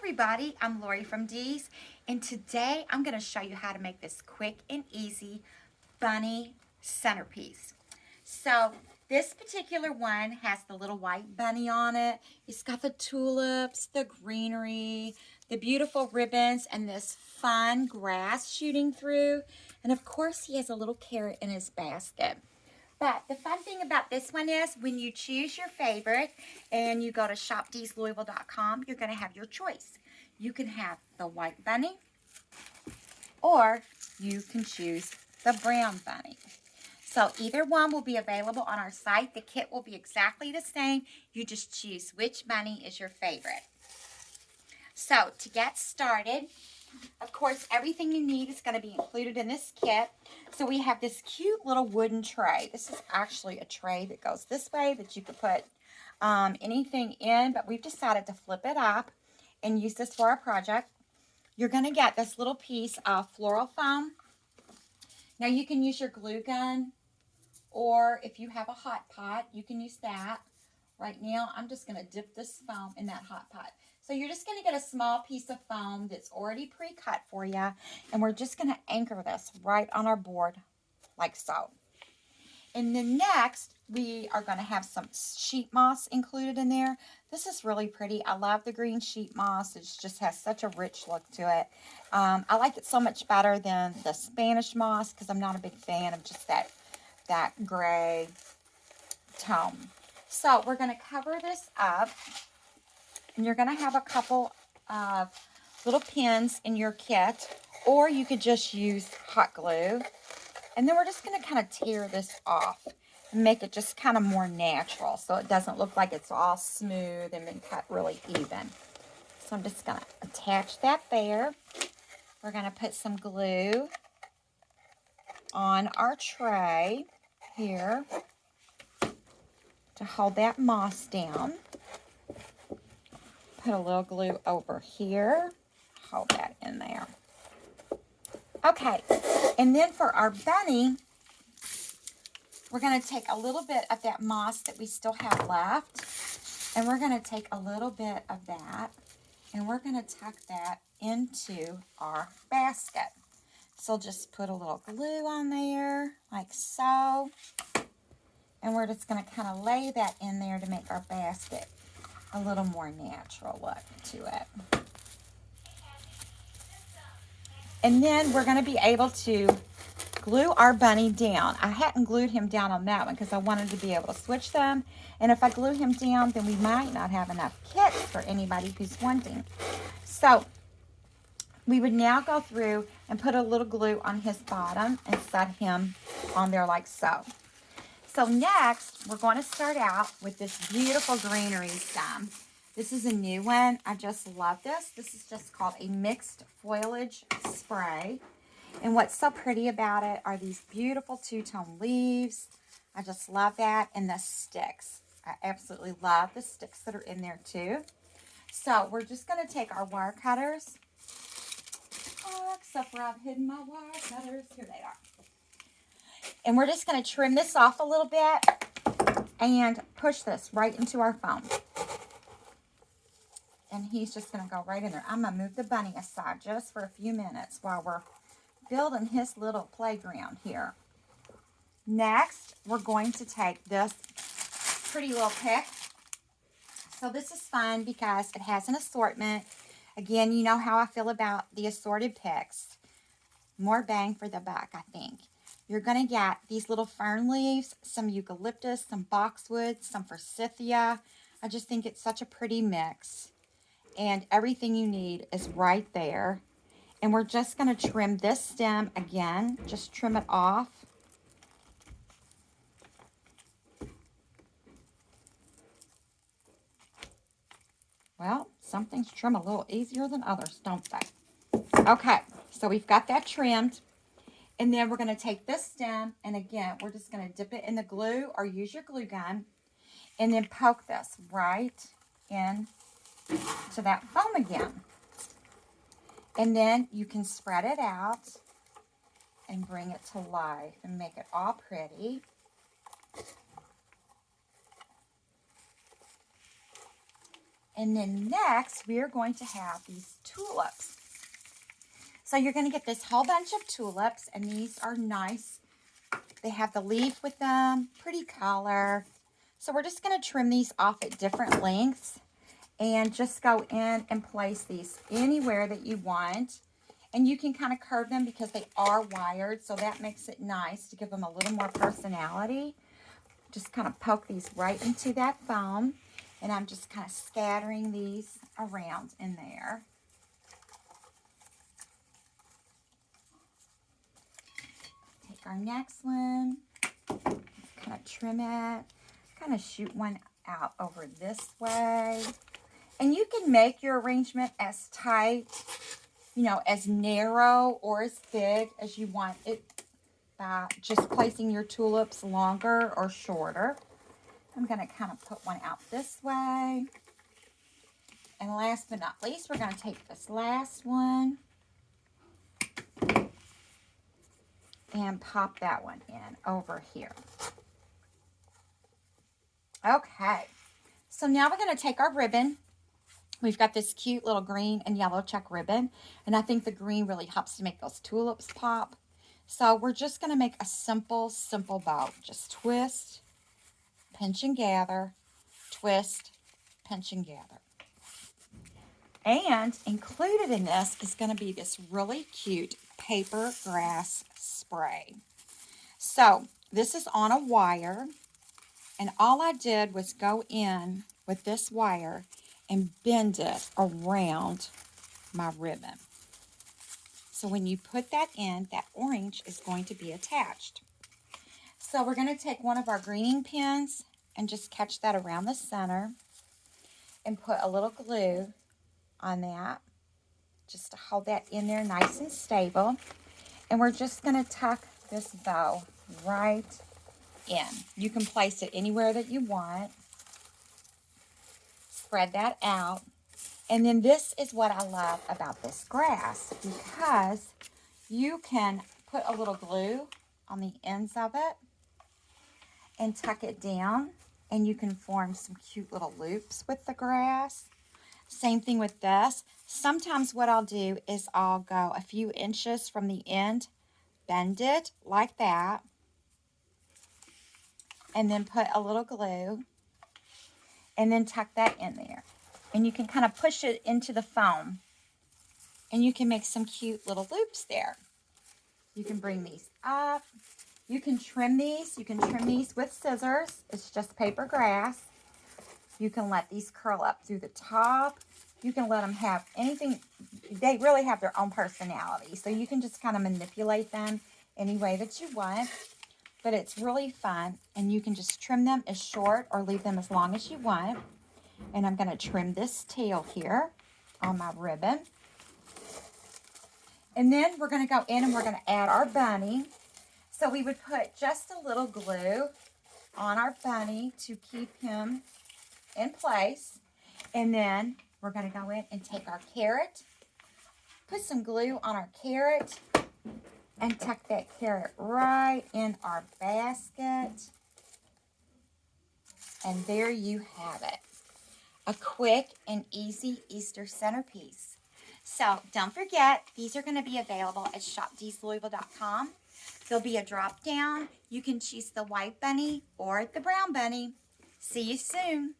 everybody, I'm Lorie from Dee's, and today I'm going to show you how to make this quick and easy bunny centerpiece. So this particular one has the little white bunny on it. It's got the tulips, the greenery, the beautiful ribbons, and this fun grass shooting through. And of course he has a little carrot in his basket. But the fun thing about this one is when you choose your favorite and you go to shopdeeslouisville.com, you're going to have your choice. You can have the white bunny or you can choose the brown bunny. So either one will be available on our site. The kit will be exactly the same. You just choose which bunny is your favorite. So to get started, of course, everything you need is going to be included in this kit. So we have this cute little wooden tray. This is actually a tray that goes this way that you could put anything in, but we've decided to flip it up and use this for our project. You're going to get this little piece of floral foam. Now you can use your glue gun, or if you have a hot pot, you can use that. Right now, I'm just going to dip this foam in that hot pot. So you're just going to get a small piece of foam that's already pre-cut for you, and we're just going to anchor this right on our board like so. And then next, we are going to have some sheet moss included in there. This is really pretty. I love the green sheet moss. It just has such a rich look to it. I like it so much better than the Spanish moss because I'm not a big fan of just that gray tone. So we're going to cover this up, and you're going to have a couple of little pins in your kit, or you could just use hot glue. And then we're just going to kind of tear this off and make it just kind of more natural so it doesn't look like it's all smooth and been cut really even. So I'm just going to attach that there. We're going to put some glue on our tray here to hold that moss down. Put a little glue over here. Hold that in there. Okay, and then for our bunny, we're going to take a little bit of that moss that we still have left, and we're going to take a little bit of that, and we're going to tuck that into our basket. So just put a little glue on there, like so. And we're just going to kind of lay that in there to make our basket a little more natural look to it. And then we're going to be able to glue our bunny down. I hadn't glued him down on that one because I wanted to be able to switch them. And if I glue him down, then we might not have enough kits for anybody who's wanting. So we would now go through and put a little glue on his bottom and set him on there like so. So next, we're going to start out with this beautiful greenery stem. This is a new one. I just love this. This is just called a mixed foliage spray. And what's so pretty about it are these beautiful two-tone leaves. I just love that. And the sticks. I absolutely love the sticks that are in there too. So we're just going to take our wire cutters. Oh, except for I've hidden my wire cutters. Here they are. And we're just going to trim this off a little bit and push this right into our foam. And he's just going to go right in there. I'm going to move the bunny aside just for a few minutes while we're building his little playground here. Next, we're going to take this pretty little pick. So this is fun because it has an assortment. Again, you know how I feel about the assorted picks. More bang for the buck, I think. You're going to get these little fern leaves, some eucalyptus, some boxwood, some forsythia. I just think it's such a pretty mix. And everything you need is right there. And we're just going to trim this stem again. Just trim it off. Well, some things trim a little easier than others, don't they? Okay, so we've got that trimmed. And then we're going to take this stem, and again, we're just going to dip it in the glue or use your glue gun, and then poke this right in to that foam again. And then you can spread it out and bring it to life and make it all pretty. And then next, we are going to have these tulips. So you're going to get this whole bunch of tulips, and these are nice. They have the leaf with them, pretty color. So we're just going to trim these off at different lengths and just go in and place these anywhere that you want. And you can kind of curve them because they are wired, so that makes it nice to give them a little more personality. Just kind of poke these right into that foam, and I'm just kind of scattering these around in there. Take our next one, kind of trim it, kind of shoot one out over this way. And you can make your arrangement as tight, you know, as narrow or as big as you want it by just placing your tulips longer or shorter. I'm going to kind of put one out this way. And last but not least, we're going to take this last one and pop that one in over here. Okay, so now we're going to take our ribbon. We've got this cute little green and yellow check ribbon, and I think the green really helps to make those tulips pop. So we're just going to make a simple bow. Just twist, pinch and gather, twist, pinch and gather. And included in this is going to be this really cute paper grass spray. So this is on a wire, and all I did was go in with this wire and bend it around my ribbon. So when you put that in, that orange is going to be attached. So we're going to take one of our greening pins and just catch that around the center and put a little glue on that just to hold that in there nice and stable. And we're just going to tuck this bow right in. You can place it anywhere that you want. Spread that out. And then this is what I love about this grass, because you can put a little glue on the ends of it and tuck it down, and you can form some cute little loops with the grass. Same thing with this. Sometimes what I'll do is I'll go a few inches from the end, bend it like that, and then put a little glue, and then tuck that in there. And you can kind of push it into the foam, and you can make some cute little loops there. You can bring these up. You can trim these. You can trim these with scissors. It's just paper grass. You can let these curl up through the top. You can let them have anything. They really have their own personality. So you can just kind of manipulate them any way that you want. But it's really fun. And you can just trim them as short or leave them as long as you want. And I'm going to trim this tail here on my ribbon. And then we're going to go in and we're going to add our bunny. So we would put just a little glue on our bunny to keep him in place. And then we're going to go in and take our carrot, put some glue on our carrot, and tuck that carrot right in our basket. And there you have it. A quick and easy Easter centerpiece. So don't forget, these are going to be available at shopdeeslouisville.com. There'll be a drop down. You can choose the white bunny or the brown bunny. See you soon.